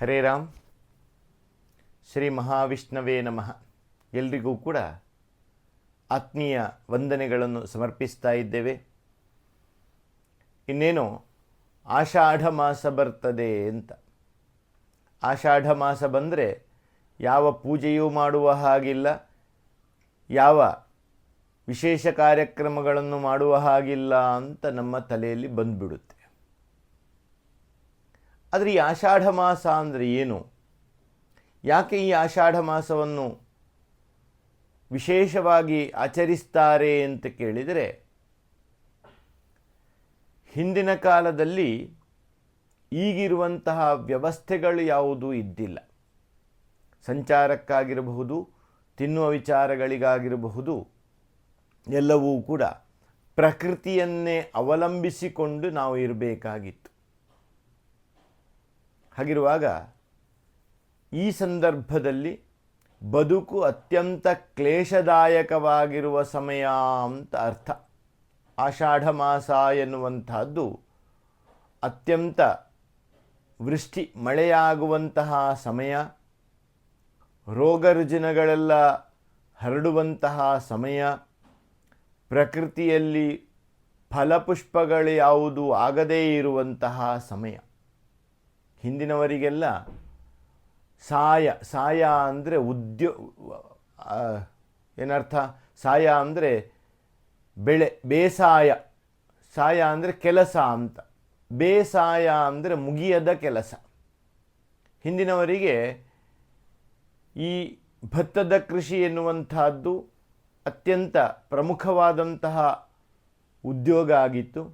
ಹರೇ ರಾಮ್. ಶ್ರೀ ಮಹಾವಿಷ್ಣವೇ ನಮಃ. ಎಲ್ರಿಗೂ ಕೂಡ ಆತ್ಮೀಯ ವಂದನೆಗಳನ್ನು ಸಮರ್ಪಿಸ್ತಾ ಇದ್ದೇವೆ. ಇನ್ನೇನು ಆಷಾಢ ಮಾಸ ಬರ್ತದೆ ಅಂತ. ಆಷಾಢ ಮಾಸ ಬಂದರೆ ಯಾವ ಪೂಜೆಯೂ ಮಾಡುವ ಹಾಗಿಲ್ಲ, ಯಾವ ವಿಶೇಷ ಕಾರ್ಯಕ್ರಮಗಳನ್ನು ಮಾಡುವ ಹಾಗಿಲ್ಲ ಅಂತ ನಮ್ಮ ತಲೆಯಲ್ಲಿ ಬಂದುಬಿಡುತ್ತೆ. ಆದರೆ ಈ ಆಷಾಢ ಮಾಸ ಅಂದರೆ ಏನು? ಯಾಕೆ ಈ ಆಷಾಢ ಮಾಸವನ್ನು ವಿಶೇಷವಾಗಿ ಆಚರಿಸ್ತಾರೆ ಅಂತ ಕೇಳಿದರೆ, ಹಿಂದಿನ ಕಾಲದಲ್ಲಿ ಈಗಿರುವಂತಹ ವ್ಯವಸ್ಥೆಗಳು ಯಾವುದೂ ಇದ್ದಿಲ್ಲ. ಸಂಚಾರಕ್ಕಾಗಿರಬಹುದು, ತಿನ್ನುವ ವಿಚಾರಗಳಿಗಾಗಿರಬಹುದು, ಎಲ್ಲವೂ ಕೂಡ ಪ್ರಕೃತಿಯನ್ನೇ ಅವಲಂಬಿಸಿಕೊಂಡು ನಾವು ಇರಬೇಕಾಗಿತ್ತು. ಹಾಗಿರುವಾಗ ಈ ಸಂದರ್ಭದಲ್ಲಿ ಬದುಕು ಅತ್ಯಂತ ಕ್ಲೇಶದಾಯಕವಾಗಿರುವ ಸಮಯ ಅಂತ ಅರ್ಥ. ಆಷಾಢ ಮಾಸ ಎನ್ನುವಂತಹದ್ದು ಅತ್ಯಂತ ವೃಷ್ಟಿ ಮಳೆಯಾಗುವಂತಹ ಸಮಯ, ರೋಗ ರುಜಿನಗಳೆಲ್ಲ ಹರಡುವಂತಹ ಸಮಯ, ಪ್ರಕೃತಿಯಲ್ಲಿ ಫಲಪುಷ್ಪಗಳು ಯಾವುದು ಆಗದೇ ಇರುವಂತಹ ಸಮಯ. ಹಿಂದಿನವರಿಗೆಲ್ಲ ಸಾಯ ಅಂದರೆ ಏನರ್ಥ? ಸಾಯ ಅಂದರೆ ಬೆಳೆ, ಬೇಸಾಯ. ಸಾಯ ಅಂದರೆ ಕೆಲಸ ಅಂತ, ಬೇಸಾಯ ಅಂದರೆ ಮುಗಿಯದ ಕೆಲಸ. ಹಿಂದಿನವರಿಗೆ ಈ ಭತ್ತದ ಕೃಷಿ ಎನ್ನುವಂತಹದ್ದು ಅತ್ಯಂತ ಪ್ರಮುಖವಾದಂತಹ ಉದ್ಯೋಗ ಆಗಿತ್ತು.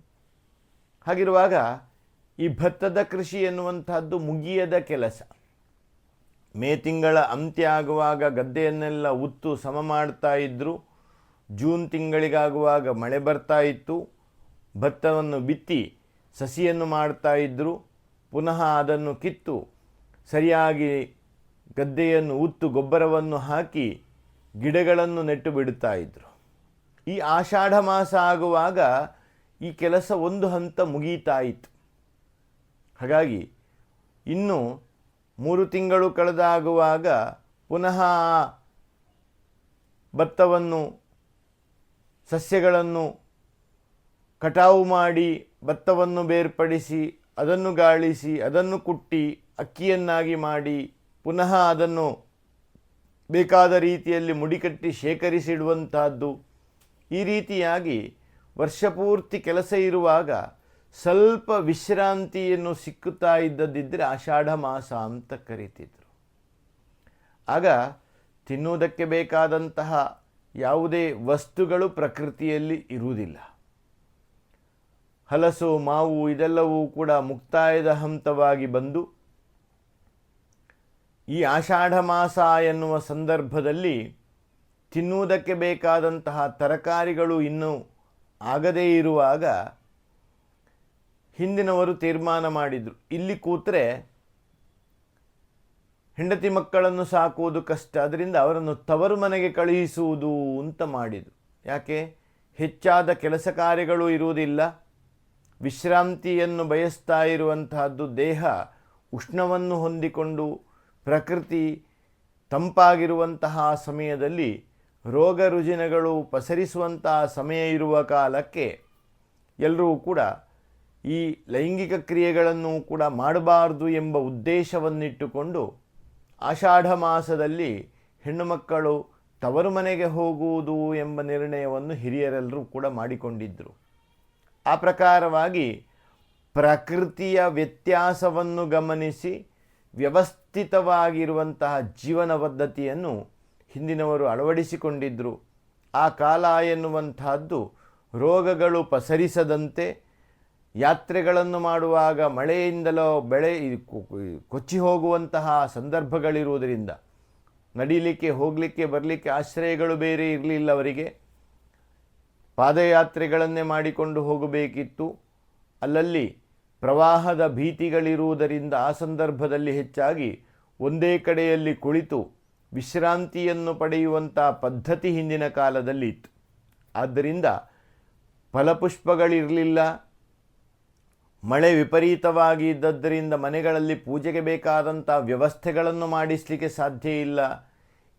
ಹಾಗಿರುವಾಗ ಈ ಭತ್ತದ ಕೃಷಿ ಎನ್ನುವಂತಹದ್ದು ಮುಗಿಯದ ಕೆಲಸ. ಮೇ ತಿಂಗಳ ಅಂತ್ಯ ಆಗುವಾಗ ಗದ್ದೆಯನ್ನೆಲ್ಲ ಉತ್ತು ಸಮ ಮಾಡ್ತಾ ಇದ್ದರು. ಜೂನ್ ತಿಂಗಳಿಗಾಗುವಾಗ ಮಳೆ ಬರ್ತಾ ಇತ್ತು. ಭತ್ತವನ್ನು ಬಿತ್ತಿ ಸಸಿಯನ್ನು ಮಾಡ್ತಾ ಇದ್ದರು. ಪುನಃ ಅದನ್ನು ಕಿತ್ತು ಸರಿಯಾಗಿ ಗದ್ದೆಯನ್ನು ಉತ್ತು ಗೊಬ್ಬರವನ್ನು ಹಾಕಿ ಗಿಡಗಳನ್ನು ನೆಟ್ಟು ಬಿಡುತ್ತಾ ಇದ್ದರು. ಈ ಆಷಾಢ ಮಾಸ ಆಗುವಾಗ ಈ ಕೆಲಸ ಒಂದು ಹಂತ ಮುಗೀತಾ ಇತ್ತು. ಹಾಗಾಗಿ ಇನ್ನು 3 ತಿಂಗಳು ಕಳೆದಾಗುವಾಗ ಪುನಃ ಭತ್ತವನ್ನು, ಸಸ್ಯಗಳನ್ನು ಕಟಾವು ಮಾಡಿ, ಭತ್ತವನ್ನು ಬೇರ್ಪಡಿಸಿ, ಅದನ್ನು ಗಾಳಿಸಿ, ಅದನ್ನು ಕುಟ್ಟಿ ಅಕ್ಕಿಯನ್ನಾಗಿ ಮಾಡಿ, ಪುನಃ ಅದನ್ನು ಬೇಕಾದ ರೀತಿಯಲ್ಲಿ ಮುಡಿಕಟ್ಟಿ ಶೇಖರಿಸಿಡುವಂತಹದ್ದು. ಈ ರೀತಿಯಾಗಿ ವರ್ಷಪೂರ್ತಿ ಕೆಲಸ ಇರುವಾಗ ಸ್ವಲ್ಪ ವಿಶ್ರಾಂತಿಯನ್ನು ಸಿಕ್ಕುತ್ತಾ ಇದ್ದದಿದ್ದರೆ ಆಷಾಢ ಮಾಸ ಅಂತ ಕರೀತಿದ್ರು. ಆಗ ತಿನ್ನುವುದಕ್ಕೆ ಬೇಕಾದಂತಹ ಯಾವುದೇ ವಸ್ತುಗಳು ಪ್ರಕೃತಿಯಲ್ಲಿ ಇರುವುದಿಲ್ಲ. ಹಲಸು, ಮಾವು ಇದೆಲ್ಲವೂ ಕೂಡ ಮುಕ್ತಾಯದ ಹಂತವಾಗಿ ಬಂದು ಈ ಆಷಾಢ ಮಾಸ ಎನ್ನುವ ಸಂದರ್ಭದಲ್ಲಿ ತಿನ್ನುವುದಕ್ಕೆ ಬೇಕಾದಂತಹ ತರಕಾರಿಗಳು ಇನ್ನೂ ಆಗದೇ ಇರುವಾಗ ಹಿಂದಿನವರು ತೀರ್ಮಾನ ಮಾಡಿದರು, ಇಲ್ಲಿ ಕೂತ್ರೆ ಹೆಂಡತಿ ಮಕ್ಕಳನ್ನು ಸಾಕುವುದು ಕಷ್ಟ, ಅದರಿಂದ ಅವರನ್ನು ತವರು ಮನೆಗೆ ಕಳುಹಿಸುವುದು ಅಂತ ಮಾಡಿದರು. ಯಾಕೆ? ಹೆಚ್ಚಾದ ಕೆಲಸ ಕಾರ್ಯಗಳು ಇರುವುದಿಲ್ಲ, ವಿಶ್ರಾಂತಿಯನ್ನು ಬಯಸ್ತಾ ಇರುವಂತಹದ್ದು. ದೇಹ ಉಷ್ಣವನ್ನು ಹೊಂದಿಕೊಂಡು ಪ್ರಕೃತಿ ತಂಪಾಗಿರುವಂತಹ ಸಮಯದಲ್ಲಿ ರೋಗ ರುಜಿನಗಳು ಪಸರಿಸುವಂತಹ ಸಮಯ ಇರುವ ಕಾಲಕ್ಕೆ ಎಲ್ಲರೂ ಕೂಡ ಈ ಲೈಂಗಿಕ ಕ್ರಿಯೆಗಳನ್ನು ಕೂಡ ಮಾಡಬಾರ್ದು ಎಂಬ ಉದ್ದೇಶವನ್ನಿಟ್ಟುಕೊಂಡು ಆಷಾಢ ಮಾಸದಲ್ಲಿ ಹೆಣ್ಣು ಮಕ್ಕಳು ತವರು ಮನೆಗೆ ಹೋಗುವುದು ಎಂಬ ನಿರ್ಣಯವನ್ನು ಹಿರಿಯರೆಲ್ಲರೂ ಕೂಡ ಮಾಡಿಕೊಂಡಿದ್ದರು. ಆ ಪ್ರಕಾರವಾಗಿ ಪ್ರಕೃತಿಯ ವ್ಯತ್ಯಾಸವನ್ನು ಗಮನಿಸಿ ವ್ಯವಸ್ಥಿತವಾಗಿರುವಂತಹ ಜೀವನ ಪದ್ಧತಿಯನ್ನು ಹಿಂದಿನವರು ಅಳವಡಿಸಿಕೊಂಡಿದ್ದರು. ಆ ಕಾಲ ಎನ್ನುವಂತಹದ್ದು ರೋಗಗಳು ಪಸರಿಸದಂತೆ, ಯಾತ್ರೆಗಳನ್ನು ಮಾಡುವಾಗ ಮಳೆಯಿಂದಲೋ ಬೆಳೆ ಕೊಚ್ಚಿ ಹೋಗುವಂತಹ ಸಂದರ್ಭಗಳಿರುವುದರಿಂದ ನಡೀಲಿಕ್ಕೆ, ಹೋಗಲಿಕ್ಕೆ, ಬರಲಿಕ್ಕೆ ಆಶ್ರಯಗಳು ಬೇರೆ ಇರಲಿಲ್ಲ ಅವರಿಗೆ. ಪಾದಯಾತ್ರೆಗಳನ್ನೇ ಮಾಡಿಕೊಂಡು ಹೋಗಬೇಕಿತ್ತು. ಅಲ್ಲಲ್ಲಿ ಪ್ರವಾಹದ ಭೀತಿಗಳಿರುವುದರಿಂದ ಆ ಸಂದರ್ಭದಲ್ಲಿ ಹೆಚ್ಚಾಗಿ ಒಂದೇ ಕಡೆಯಲ್ಲಿ ಕುಳಿತು ವಿಶ್ರಾಂತಿಯನ್ನು ಪಡೆಯುವಂಥ ಪದ್ಧತಿ ಹಿಂದಿನ ಕಾಲದಲ್ಲಿ ಇತ್ತು. ಆದ್ದರಿಂದ ಫಲಪುಷ್ಪಗಳಿರಲಿಲ್ಲ, ಮಳೆ ವಿಪರೀತವಾಗಿ ಇದ್ದದ್ದರಿಂದ ಮನೆಗಳಲ್ಲಿ ಪೂಜೆಗೆ ಬೇಕಾದಂಥ ವ್ಯವಸ್ಥೆಗಳನ್ನು ಮಾಡಿಸಲಿಕ್ಕೆ ಸಾಧ್ಯ ಇಲ್ಲ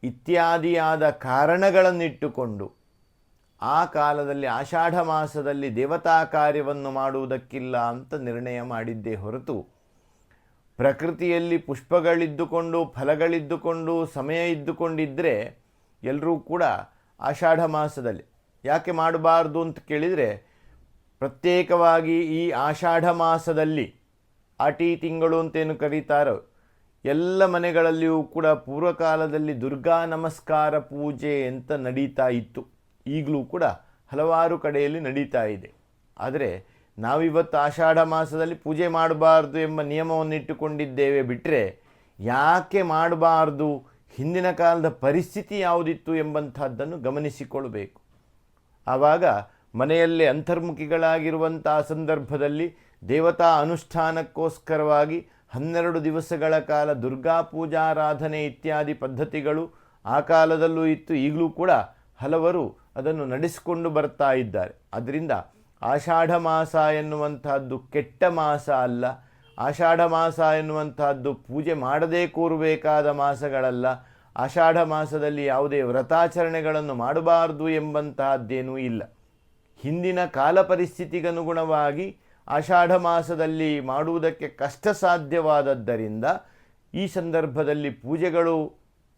ಇತ್ಯಾದಿಯಾದ ಕಾರಣಗಳನ್ನಿಟ್ಟುಕೊಂಡು ಆ ಕಾಲದಲ್ಲಿ ಆಷಾಢ ಮಾಸದಲ್ಲಿ ದೇವತಾ ಕಾರ್ಯವನ್ನು ಮಾಡುವುದಕ್ಕಿಲ್ಲ ಅಂತ ನಿರ್ಣಯ ಮಾಡಿದ್ದೇ ಹೊರತು ಪ್ರಕೃತಿಯಲ್ಲಿ ಪುಷ್ಪಗಳಿದ್ದುಕೊಂಡು ಫಲಗಳಿದ್ದುಕೊಂಡು ಸಮಯ ಇದ್ದುಕೊಂಡಿದ್ದರೆ ಎಲ್ಲರೂ ಕೂಡ ಆಷಾಢ ಮಾಸದಲ್ಲಿ ಯಾಕೆ ಮಾಡಬಾರ್ದು ಅಂತ ಕೇಳಿದರೆ ಪ್ರತ್ಯೇಕವಾಗಿ ಈ ಆಷಾಢ ಮಾಸದಲ್ಲಿ ಆಟಿ ತಿಂಗಳು ಅಂತೇನು ಕರೀತಾರೋ ಎಲ್ಲ ಮನೆಗಳಲ್ಲಿಯೂ ಕೂಡ ಪೂರ್ವಕಾಲದಲ್ಲಿ ದುರ್ಗಾ ನಮಸ್ಕಾರ ಪೂಜೆ ಅಂತ ನಡೀತಾ ಇತ್ತು. ಈಗಲೂ ಕೂಡ ಹಲವಾರು ಕಡೆಯಲ್ಲಿ ನಡೀತಾ ಇದೆ. ಆದರೆ ನಾವಿವತ್ತು ಆಷಾಢ ಮಾಸದಲ್ಲಿ ಪೂಜೆ ಮಾಡಬಾರ್ದು ಎಂಬ ನಿಯಮವನ್ನು ಇಟ್ಟುಕೊಂಡಿದ್ದೇವೆ ಬಿಟ್ಟರೆ ಯಾಕೆ ಮಾಡಬಾರ್ದು, ಹಿಂದಿನ ಕಾಲದ ಪರಿಸ್ಥಿತಿ ಯಾವುದಿತ್ತು ಎಂಬಂಥದ್ದನ್ನು ಗಮನಿಸಿಕೊಳ್ಬೇಕು. ಆವಾಗ ಮನೆಯಲ್ಲೇ ಅಂತರ್ಮುಖಿಗಳಾಗಿರುವಂಥ ಸಂದರ್ಭದಲ್ಲಿ ದೇವತಾ ಅನುಷ್ಠಾನಕ್ಕೋಸ್ಕರವಾಗಿ 12 ದಿವಸಗಳ ಕಾಲ ದುರ್ಗಾ ಪೂಜಾರಾಧನೆ ಇತ್ಯಾದಿ ಪದ್ಧತಿಗಳು ಆ ಕಾಲದಲ್ಲೂ ಇತ್ತು, ಈಗಲೂ ಕೂಡ ಹಲವರು ಅದನ್ನು ನಡೆಸಿಕೊಂಡು ಬರ್ತಾ ಇದ್ದಾರೆ. ಅದರಿಂದ ಆಷಾಢ ಮಾಸ ಎನ್ನುವಂತಹದ್ದು ಕೆಟ್ಟ ಮಾಸ ಅಲ್ಲ, ಆಷಾಢ ಮಾಸ ಎನ್ನುವಂತಹದ್ದು ಪೂಜೆ ಮಾಡದೇ ಕೂರಬೇಕಾದ ಮಾಸಗಳಲ್ಲ, ಆಷಾಢ ಮಾಸದಲ್ಲಿ ಯಾವುದೇ ವ್ರತಾಚರಣೆಗಳನ್ನು ಮಾಡಬಾರ್ದು ಎಂಬಂತಹದ್ದೇನೂ ಇಲ್ಲ. ಹಿಂದಿನ ಕಾಲ ಪರಿಸ್ಥಿತಿಗನುಗುಣವಾಗಿ ಆಷಾಢ ಮಾಸದಲ್ಲಿ ಮಾಡುವುದಕ್ಕೆ ಕಷ್ಟ ಸಾಧ್ಯವಾದದ್ದರಿಂದ ಈ ಸಂದರ್ಭದಲ್ಲಿ ಪೂಜೆಗಳು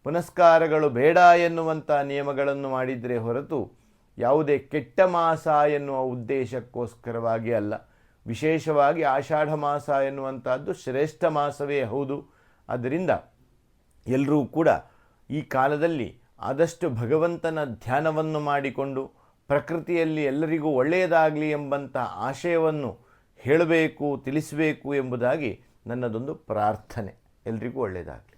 ಪುನಸ್ಕಾರಗಳು ಬೇಡ ಎನ್ನುವಂಥ ನಿಯಮಗಳನ್ನು ಮಾಡಿದರೆ ಹೊರತು ಯಾವುದೇ ಕೆಟ್ಟ ಮಾಸ ಎನ್ನುವ ಉದ್ದೇಶಕ್ಕೋಸ್ಕರವಾಗಿ ಅಲ್ಲ. ವಿಶೇಷವಾಗಿ ಆಷಾಢ ಮಾಸ ಎನ್ನುವಂಥದ್ದು ಶ್ರೇಷ್ಠ ಮಾಸವೇ ಹೌದು. ಆದ್ದರಿಂದ ಎಲ್ಲರೂ ಕೂಡ ಈ ಕಾಲದಲ್ಲಿ ಆದಷ್ಟು ಭಗವಂತನ ಧ್ಯಾನವನ್ನು ಮಾಡಿಕೊಂಡು ಪ್ರಕೃತಿಯಲ್ಲಿ ಎಲ್ಲರಿಗೂ ಒಳ್ಳೆಯದಾಗಲಿ ಎಂಬಂಥ ಆಶಯವನ್ನು ಹೇಳಬೇಕು, ತಿಳಿಸಬೇಕು ಎಂಬುದಾಗಿ ನನ್ನದೊಂದು ಪ್ರಾರ್ಥನೆ. ಎಲ್ರಿಗೂ ಒಳ್ಳೆಯದಾಗಲಿ.